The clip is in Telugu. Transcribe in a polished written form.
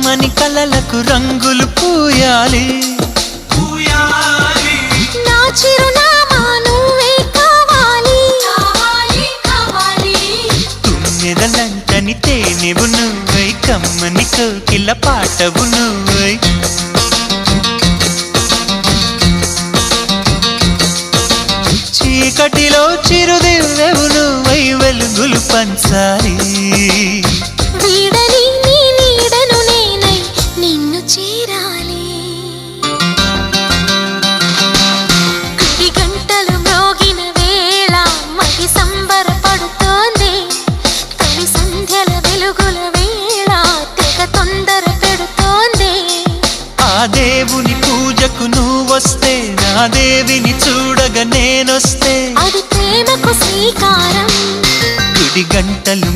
కమ్మని కలలకు రంగులు పూయాలి నా చిరునామా నువ్వే కావాలి తుమ్మెదలంటని తేనెవు నువ్వై కమ్మని కోకిల పాటవు నువ్వై చీకటిలో చిరుదివ్వెవు నువ్వై వెలుగులు పంచాలి వీడని నీ నీడను నేనై నిన్ను చేరాలి కుడి గంటలు మ్రోగిన వేళ మది సంబరపడుతోంది తొలి సంధ్యల వెలుగుల వేళ తెగ తొందర పెడుతోంది ఆ దేవుని పూజకు నువ్వొస్తే నా దేవిని చూడగా నేనొస్తే అది ప్రేమకు శ్రీకారం గుడి గంటలు